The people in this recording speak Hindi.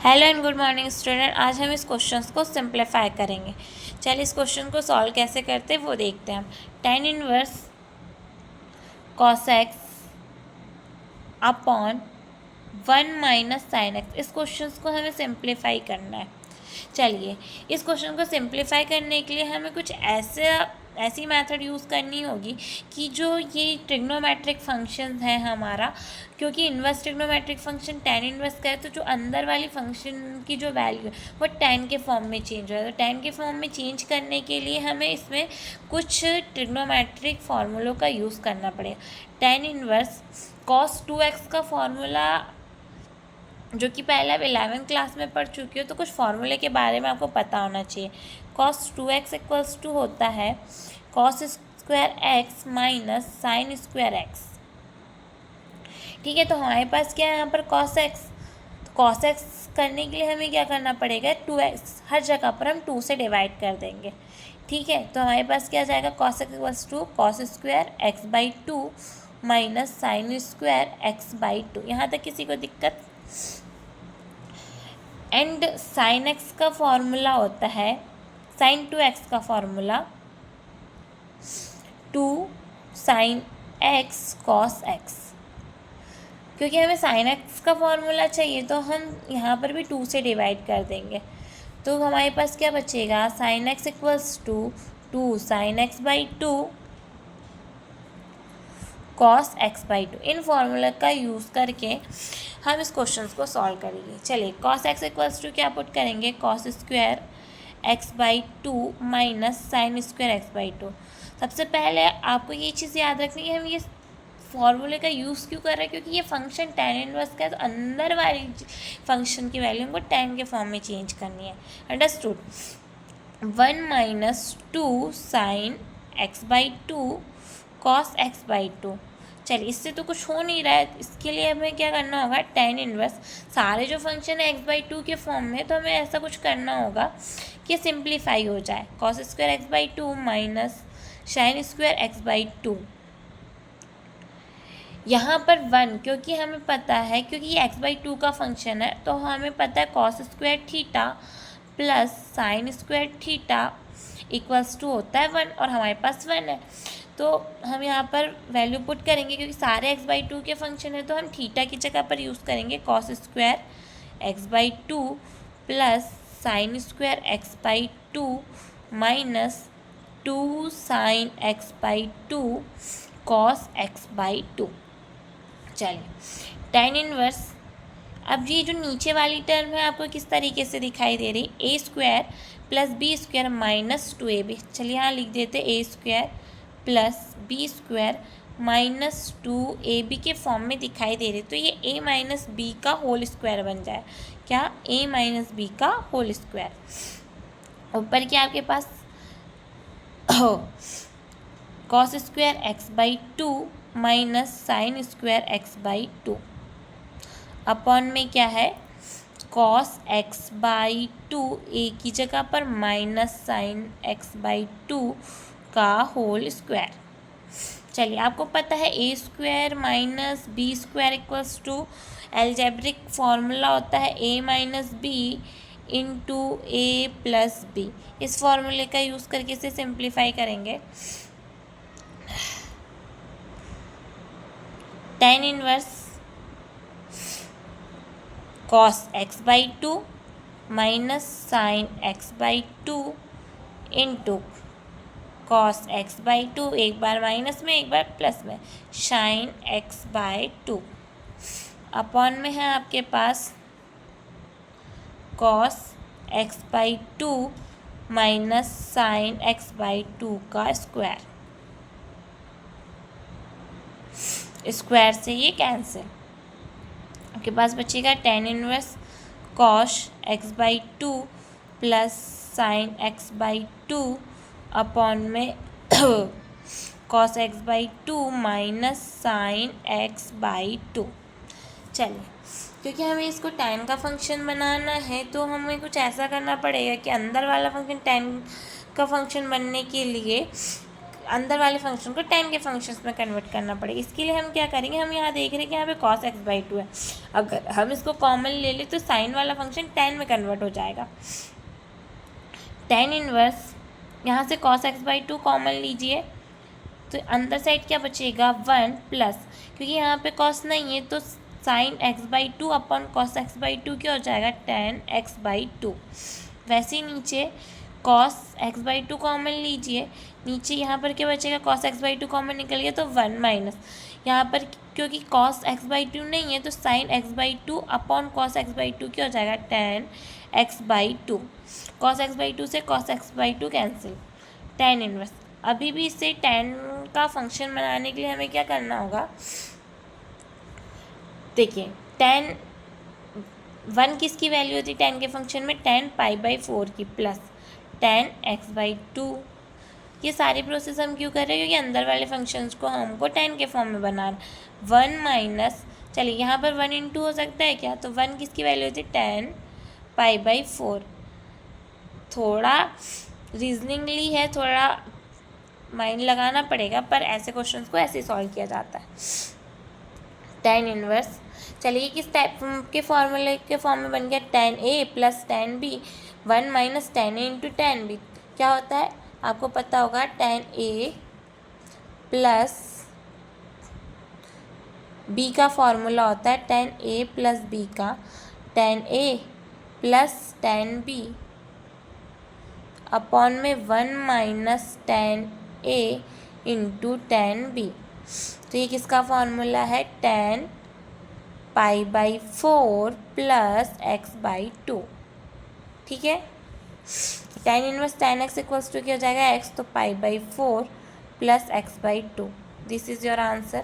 Hello and good morning student. आज हम इस क्वेश्चन को सिंप्लीफाई करेंगे। चलिए इस क्वेश्चन को सॉल्व कैसे करते हैं वो देखते हैं हम। tan inverse cos x upon 1 minus sine x, इस क्वेश्चन को हमें सिंप्लीफाई करना है। चलिए इस क्वेश्चन को सिंप्लीफाई करने के लिए हमें कुछ ऐसी मेथड यूज़ करनी होगी कि जो ये ट्रिग्नोमेट्रिक फंक्शन है हमारा, क्योंकि inverse trigonometric function tan inverse का है, तो जो अंदर वाली फंक्शन की जो वैल्यू है वो tan के फॉर्म में चेंज हो रहा है। तो tan के फॉर्म में चेंज करने के लिए हमें इसमें कुछ ट्रिग्नोमेट्रिक फार्मूलों का यूज़ करना पड़ेगा। tan इन्वर्स cos 2x का फॉर्मूला जो कि पहले आप 11th क्लास में पढ़ चुकी हो, तो कुछ फार्मूले के बारे में आपको पता होना चाहिए। cos 2x इक्वल्स टू होता है cos square x minus sine square x। ठीक है, तो हमारे पास क्या है यहाँ पर cos x। तो cos x करने के लिए हमें क्या करना पड़ेगा, 2x हर जगह पर हम 2 से डिवाइड कर देंगे। ठीक है, तो हमारे पास क्या जाएगा, cos x equals to cos square x by 2 minus sine square x by 2। यहाँ तक किसी को दिक्कत? एंड साइन एक्स का फॉर्मूला होता है, साइन 2x का फॉर्मूला 2 साइन x cos x। क्योंकि हमें साइन एक्स का फॉर्मूला चाहिए तो हम यहाँ पर भी 2 से डिवाइड कर देंगे। तो हमारे पास क्या बचेगा, sine x equals to 2 sine x by 2 cos x by 2। इन फॉर्मूला का यूज़ करके हम इस क्वेश्चन को सॉल्व करेंगे। चलिए cos x इक्वल्स टू क्या पुट करेंगे, cos square x by 2 minus sine square x by 2। सबसे पहले आपको ये चीज़ याद रखनी है, हम ये फॉर्मूले का यूज़ क्यों कर रहे हैं, क्योंकि ये फंक्शन tan इनवर्स का है, तो अंदर वाली फंक्शन की वैल्यू हमको tan के फॉर्म में चेंज करनी है। Understood. 1 minus 2 sine x by 2 cos x by 2। चलिए इससे तो कुछ हो नहीं रहा है, इसके लिए हमें क्या करना होगा, tan इनवर्स सारे जो फंक्शन है x बाई 2 के फॉर्म में, तो हमें ऐसा कुछ करना होगा कि सिंप्लीफाई हो जाए। cos square x by 2 minus sine square x by 2। यहाँ पर 1, क्योंकि हमें पता है, क्योंकि ये x बाई 2 का फंक्शन है, तो हमें पता है cos square theta plus sine square theta equals to होता है 1, और हमारे पास 1 है। तो हम यहाँ पर वैल्यू पुट करेंगे, क्योंकि सारे x बाई 2 के फंक्शन है, तो हम थीटा की जगह पर यूज़ करेंगे cos square x by 2 plus sine square x by 2 minus 2 sine x by 2 cos x by 2। चलिए tan इनवर्स, अब ये जो नीचे वाली टर्म है आपको किस तरीके से दिखाई दे रही, a square plus b square minus 2ab। चलिए यहाँ लिख देते a square plus b square minus 2ab के फॉर्म में दिखाई दे रही, तो ये a माइनस बी का होल स्क्वायर बन जाए। क्या, a माइनस बी का होल स्क्वायर। ऊपर क्या आपके पास cos square x by 2 minus sine square x by 2 upon में क्या है, cos x बाई 2 a की जगह पर माइनस साइन x बाई 2 का होल स्क्वायर। चलिए आपको पता है a square minus b square equals to algebraic formula होता है a minus b into a plus b. इस फॉर्मूले का यूज़ करके इसे सिंप्लीफाई करेंगे। tan inverse cos x by 2 minus sine x by 2 into cos x by 2, एक बार माइनस में एक बार प्लस में, साइन x बाई 2 अपॉन में है आपके पास cos x by 2 minus sine x by 2 का स्क्वायर। स्क्वायर से ये कैंसिल, आपके पास बचेगा tan inverse cos x by 2 plus sine x by 2 upon में cos x by 2 minus sine x by 2। चलिए क्योंकि हमें इसको tan का फंक्शन बनाना है, तो हमें कुछ ऐसा करना पड़ेगा कि अंदर वाला फंक्शन tan का फंक्शन बनने के लिए अंदर वाले फंक्शन को tan के फंक्शंस में कन्वर्ट करना पड़ेगा। इसके लिए हम क्या करेंगे, हम यहाँ देख रहे हैं कि यहाँ पे cos x/2 है, अगर हम इसको कॉमन ले लें तो साइन वाला फंक्शन tan में कन्वर्ट हो जाएगा। tan इनवर्स यहाँ से cos x/2 कॉमन लीजिए तो अंदर साइड क्या बचेगा 1 प्लस, क्योंकि यहाँ पे cos नहीं है तो sin x/2 upon cos x/2 क्या हो जाएगा tan x/2। वैसे ही नीचे cos x/2 कॉमन लीजिए, नीचे यहाँ पर क्या बचेगा cos x/2 कॉमन निकल गया तो 1 माइनस, यहाँ पर क्योंकि cos x/2 नहीं है तो sin x/2 upon cos x/2 क्या हो जाएगा tan x/2। cos x/2 से cos x/2 cancel, tan inverse. अभी भी इससे tan का फंक्शन बनाने के लिए हमें क्या करना होगा, देखिए tan 1 किसकी वैल्यू होती है tan के फंक्शन में, tan π/4 की प्लस tan x/2। ये सारी प्रोसेस हम क्यों कर रहे हैं, क्योंकि अंदर वाले फंक्शंस को हमको tan के फॉर्म में बनाना। 1 माइनस, चलिए यहाँ पर 1 इंटू हो सकता है क्या, तो 1 किसकी वैल्यू होती है tan π/4। थोड़ा रीजनिंगली है, थोड़ा माइंड लगाना पड़ेगा, पर ऐसे क्वेश्चंस को ऐसे सॉल्व किया जाता है। tan इनवर्स, चलिए किस टाइप के फॉर्मूले के फॉर्म में बन गया, tan a plus tan b, 1 minus tan a into tan b क्या होता है आपको पता होगा, tan a प्लस b का फॉर्मूला होता है tan a प्लस b का tan a plus tan b upon में 1 minus tan a into tan b। तो ये किसका फॉर्मूला है, tan π/4 प्लस x/2। ठीक है, tan inverse tan x equals to क्या हो जाएगा x, तो π/4 plus x/2। This is your answer.